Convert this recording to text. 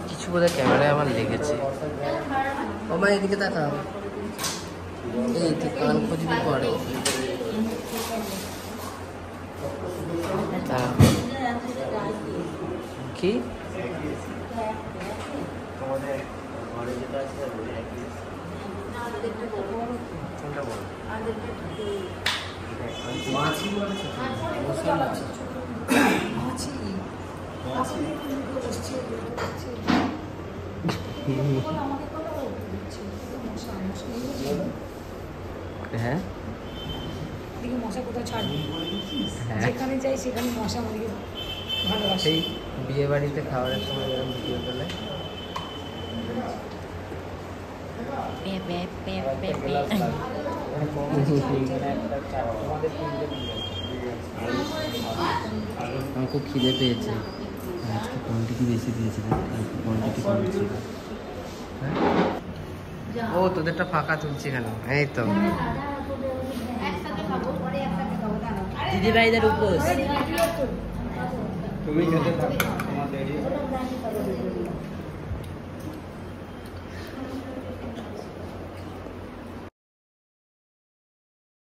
কিছু বোধহয় ক্যামেরায় আমার লেগেছে। ও মা এদিকে তাকাও, এই তো কান খুঁজবি পরে। কি হ্যাঁ মশা কোথাও ছাড়বে, যেখানে যাই সেখানে মশা আমাকে ভালোবাসে। সেই বিয়ে বাড়িতে খাবারের সময় এরকম ভিডিও করলে আমার খুব খিদে পেয়েছে। আজকে কোয়ান্টিটি বেশি দিয়েছিলেন, কোয়ান্টিটি কম ছিল। ও তোদেরটা ফাঁকা তুলছি কেন? এই তো দিদি ভাইদের উপোস। তুমি খেতে থাকো, তোমার দেরি হবে।